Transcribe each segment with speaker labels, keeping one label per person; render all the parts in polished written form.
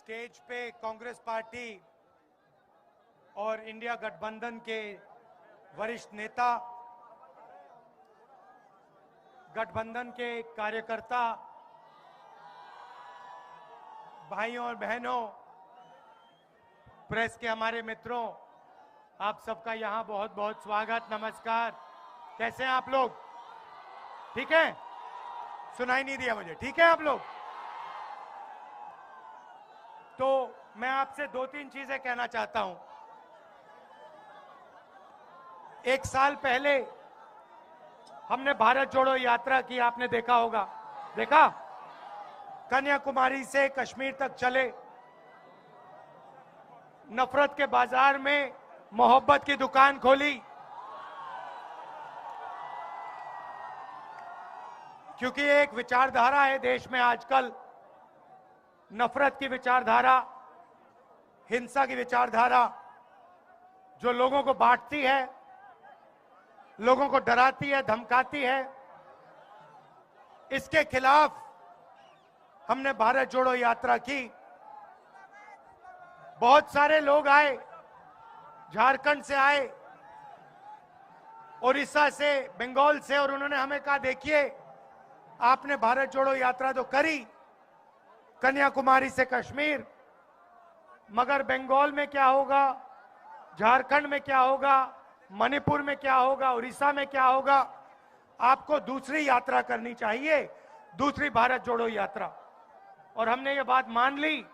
Speaker 1: Stage पे Congress party और India गठबंधन के वरिष्ठ नेता, गठबंधन के कार्यकर्ता, भाइयों और बहनों, प्रेस के हमारे मित्रों, आप सबका यहां बहुत बहुत स्वागत, नमस्कार। कैसे हैं आप लोग? ठीक है? सुनाई नहीं दिया मुझे। ठीक है आप लोग? तो मैं आपसे दो तीन चीजें कहना चाहता हूं। एक साल पहले हमने भारत जोड़ो यात्रा की, आपने देखा होगा। देखा? कन्याकुमारी से कश्मीर तक चले, नफरत के बाजार में मोहब्बत की दुकान खोली, क्योंकि एक विचारधारा है देश में आजकल, नफरत की विचारधारा, हिंसा की विचारधारा, जो लोगों को बांटती है, लोगों को डराती है, धमकाती है। इसके खिलाफ हमने भारत जोड़ो यात्रा की। बहुत सारे लोग आए, झारखंड से आए, उड़ीसा से, बंगाल से, और उन्होंने हमें कहा, देखिए आपने भारत जोड़ो यात्रा तो करी कन्याकुमारी से कश्मीर, मगर बंगाल में क्या होगा, झारखंड में क्या होगा, मणिपुर में क्या होगा, उड़ीसा में क्या होगा? आपको दूसरी यात्रा करनी चाहिए, दूसरी भारत जोड़ो यात्रा। और हमने ये बात मान ली,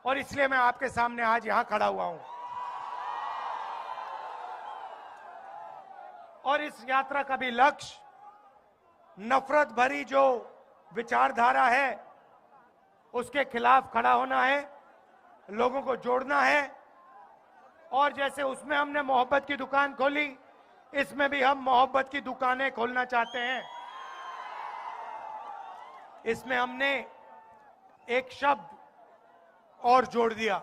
Speaker 1: और इसलिए मैं आपके सामने आज यहां खड़ा हुआ हूं। और इस यात्रा का भी लक्ष्य नफरत भरी जो विचारधारा है उसके खिलाफ खड़ा होना है, लोगों को जोड़ना है। और जैसे उसमें हमने मोहब्बत की दुकान खोली, इसमें भी हम मोहब्बत की दुकानें खोलना चाहते हैं। इसमें हमने एक शब्द और जोड़ दिया,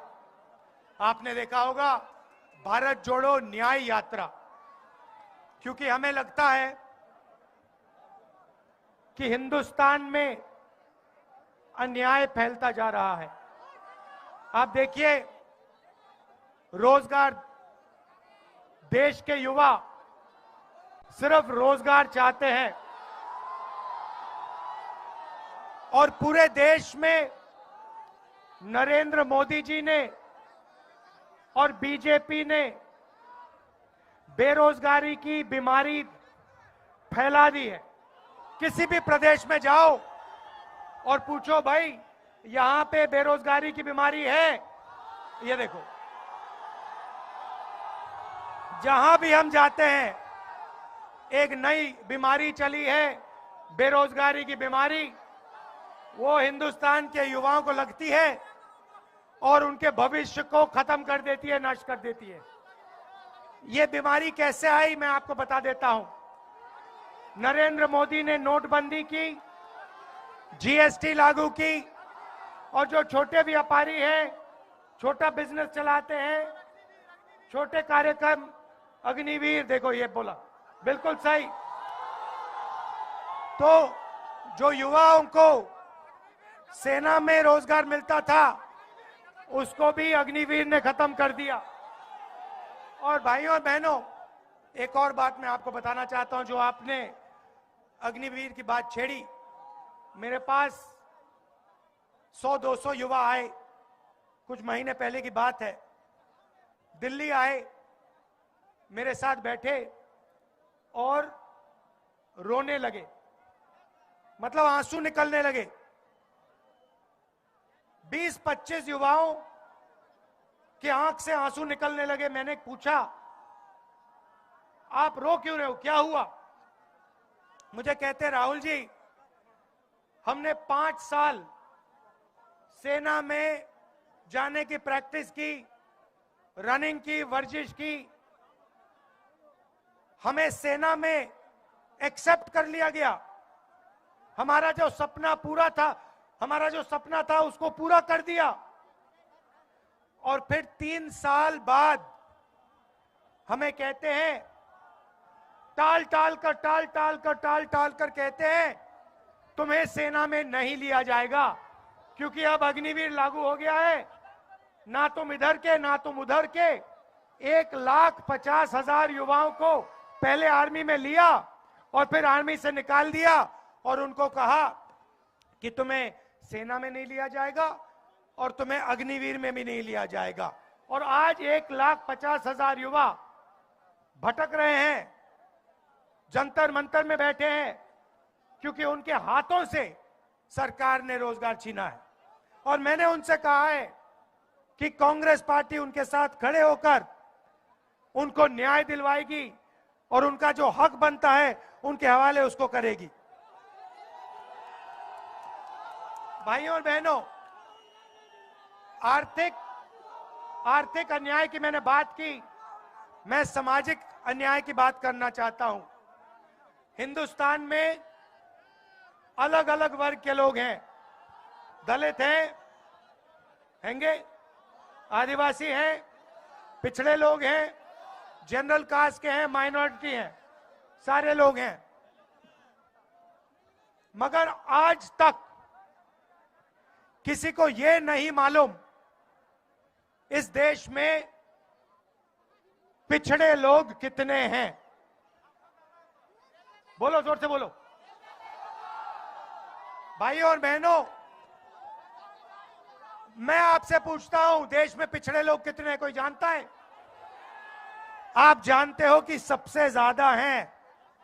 Speaker 1: आपने देखा होगा, भारत जोड़ो न्याय यात्रा। क्योंकि हमें लगता है कि हिंदुस्तान में अन्याय फैलता जा रहा है। आप देखिए, रोजगार, देश के युवा सिर्फ रोजगार चाहते हैं, और पूरे देश में नरेंद्र मोदी जी ने और बीजेपी ने बेरोजगारी की बीमारी फैला दी है। किसी भी प्रदेश में जाओ और पूछो, भाई यहां पे बेरोजगारी की बीमारी है? ये देखो, जहां भी हम जाते हैं एक नई बीमारी चली है, बेरोजगारी की बीमारी। वो हिंदुस्तान के युवाओं को लगती है और उनके भविष्य को खत्म कर देती है, नष्ट कर देती है। ये बीमारी कैसे आई, मैं आपको बता देता हूं। नरेंद्र मोदी ने नोटबंदी की, जीएसटी लागू की, और जो छोटे व्यापारी हैं, छोटा बिजनेस चलाते हैं, छोटे कार्यक्रम, अग्निवीर, देखो ये बोला बिल्कुल सही। तो जो युवाओं को सेना में रोजगार मिलता था, उसको भी अग्निवीर ने खत्म कर दिया। और भाइयों और बहनों, एक और बात मैं आपको बताना चाहता हूं। जो आपने अग्निवीर की बात छेड़ी, मेरे पास 100-200 युवा आए, कुछ महीने पहले की बात है। दिल्ली आए, मेरे साथ बैठे और रोने लगे, मतलब आंसू निकलने लगे। 20-25 युवाओं की आंख से आंसू निकलने लगे। मैंने पूछा, आप रो क्यों रहे हो, क्या हुआ? मुझे कहते, राहुल जी, हमने 5 साल सेना में जाने की प्रैक्टिस की, रनिंग की, वर्जिश की, हमें सेना में एक्सेप्ट कर लिया गया। हमारा जो सपना पूरा था, हमारा जो सपना था उसको पूरा कर दिया, और फिर 3 साल बाद हमें कहते हैं, टाल टाल कर कहते हैं, तुम्हें सेना में नहीं लिया जाएगा, क्योंकि अब अग्निवीर लागू हो गया है, ना तुम इधर के ना तुम उधर के 1,50,000 युवाओं को पहले आर्मी में लिया और फिर आर्मी से निकाल दिया और उनको कहा कि तुम्हें सेना में नहीं लिया जाएगा और तुम्हें अग्निवीर में भी नहीं लिया जाएगा। और आज 1,50,000 युवा भटक रहे हैं, जंतर मंतर में बैठे हैं, क्योंकि उनके हाथों से सरकार ने रोजगार छीना है। और मैंने उनसे कहा है कि कांग्रेस पार्टी उनके साथ खड़े होकर उनको न्याय दिलवाएगी और उनका जो हक बनता है उनके हवाले उसको करेगी। भाइयों और बहनों, आर्थिक अन्याय की मैंने बात की, मैं सामाजिक अन्याय की बात करना चाहता हूं। हिंदुस्तान में अलग अलग वर्ग के लोग हैं, दलित हैंगे, आदिवासी हैं, पिछड़े लोग हैं, जनरल कास्ट के हैं, माइनॉरिटी हैं, सारे लोग हैं। मगर आज तक किसी को यह नहीं मालूम इस देश में पिछड़े लोग कितने हैं। बोलो, जोर से बोलो। भाइयों और बहनों, मैं आपसे पूछता हूं, देश में पिछड़े लोग कितने हैं? कोई जानता है? आप जानते हो कि सबसे ज्यादा हैं,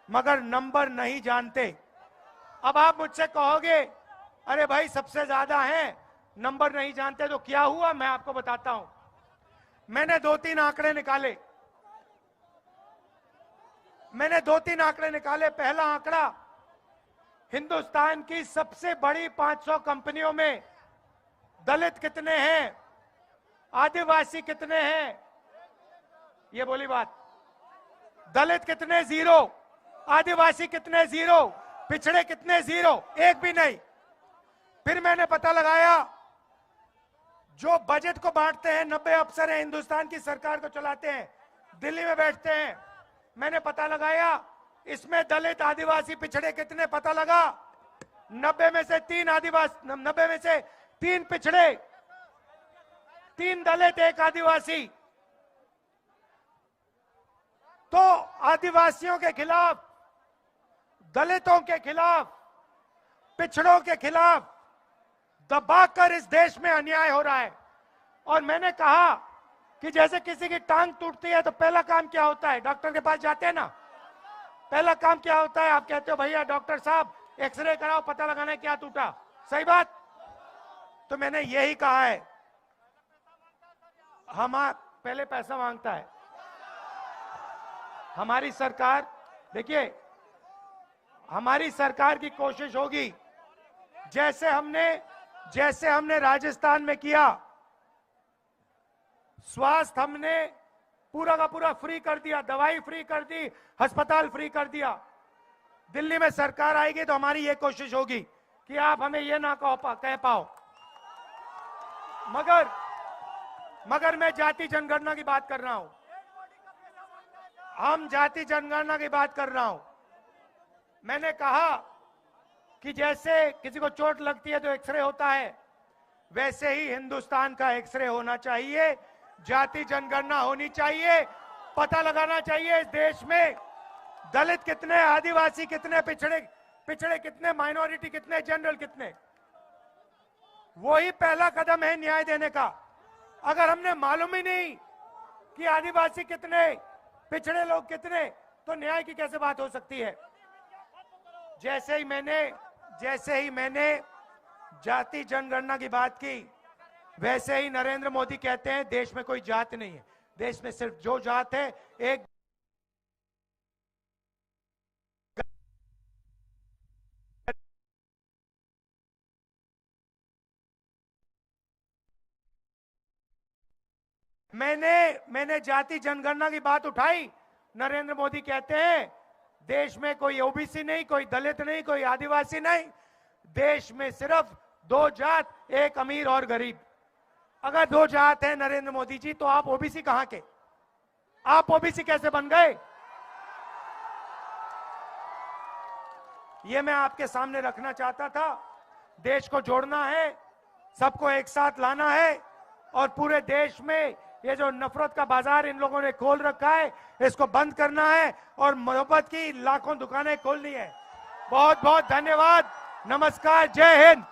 Speaker 1: मगर नंबर नहीं जानते। अब आप मुझसे कहोगे, अरे भाई सबसे ज्यादा हैं, नंबर नहीं जानते, तो क्या हुआ? मैं आपको बताता हूं। मैंने दो तीन आंकड़े निकाले। पहला आंकड़ा, हिंदुस्तान की सबसे बड़ी 500 कंपनियों में दलित कितने हैं, आदिवासी कितने हैं? ये बोली बात। दलित कितने? 0। आदिवासी कितने? 0। पिछड़े कितने? 0, एक भी नहीं। फिर मैंने पता लगाया, जो बजट को बांटते हैं 90 अफसर हैं, हिंदुस्तान की सरकार को चलाते हैं, दिल्ली में बैठते हैं। मैंने पता लगाया, इसमें दलित आदिवासी पिछड़े कितने? पता लगा 90 में से 3 आदिवासी, 90 में से 3 पिछड़े, 3 दलित, 1 आदिवासी। तो आदिवासियों के खिलाफ, दलितों के खिलाफ, पिछड़ों के खिलाफ दबाकर इस देश में अन्याय हो रहा है। और मैंने कहा कि जैसे किसी की टांग टूटती है तो पहला काम क्या होता है? डॉक्टर के पास जाते हैं ना, पहला काम क्या होता है? आप कहते हो भैया डॉक्टर साहब एक्सरे कराओ, पता लगाना है क्या टूटा। सही बात? तो मैंने यही कहा है, पहले पैसा मांगता है हमारी सरकार। देखिए, हमारी सरकार की कोशिश होगी, जैसे हमने राजस्थान में किया, स्वास्थ्य हमने पूरा का पूरा फ्री कर दिया, दवाई फ्री कर दी, अस्पताल फ्री कर दिया। दिल्ली में सरकार आएगी तो हमारी ये कोशिश होगी कि आप हमें ये ना कह पाओ। मगर मैं जाति जनगणना की बात कर रहा हूं। हम जाति जनगणना की बात कर रहा हूं। मैंने कहा कि जैसे किसी को चोट लगती है तो एक्सरे होता है, वैसे ही हिंदुस्तान का एक्सरे होना चाहिए, जाति जनगणना होनी चाहिए, पता लगाना चाहिए इस देश में दलित कितने, आदिवासी कितने, पिछड़े कितने, माइनॉरिटी कितने, जनरल कितने। वही पहला कदम है न्याय देने का। अगर हमने मालूम ही नहीं कि आदिवासी कितने, पिछड़े लोग कितने, तो न्याय की कैसे बात हो सकती है? जैसे ही मैंने जाति जनगणना की बात की, वैसे ही नरेंद्र मोदी कहते हैं देश में कोई जात नहीं है, देश में सिर्फ जो जात है एक। मैंने जाति जनगणना की बात उठाई, नरेंद्र मोदी कहते हैं देश में कोई ओबीसी नहीं, कोई दलित नहीं, कोई आदिवासी नहीं, देश में सिर्फ 2 जात, एक अमीर और गरीब। अगर 2 जात है नरेंद्र मोदी जी, तो आप ओबीसी कहां के? आप ओबीसी कैसे बन गए? ये मैं आपके सामने रखना चाहता था। देश को जोड़ना है, सबको एक साथ लाना है, और पूरे देश में ये जो नफरत का बाजार इन लोगों ने खोल रखा है, इसको बंद करना है और मोहब्बत की लाखों दुकानें खोलनी है। बहुत बहुत धन्यवाद। नमस्कार। जय हिंद।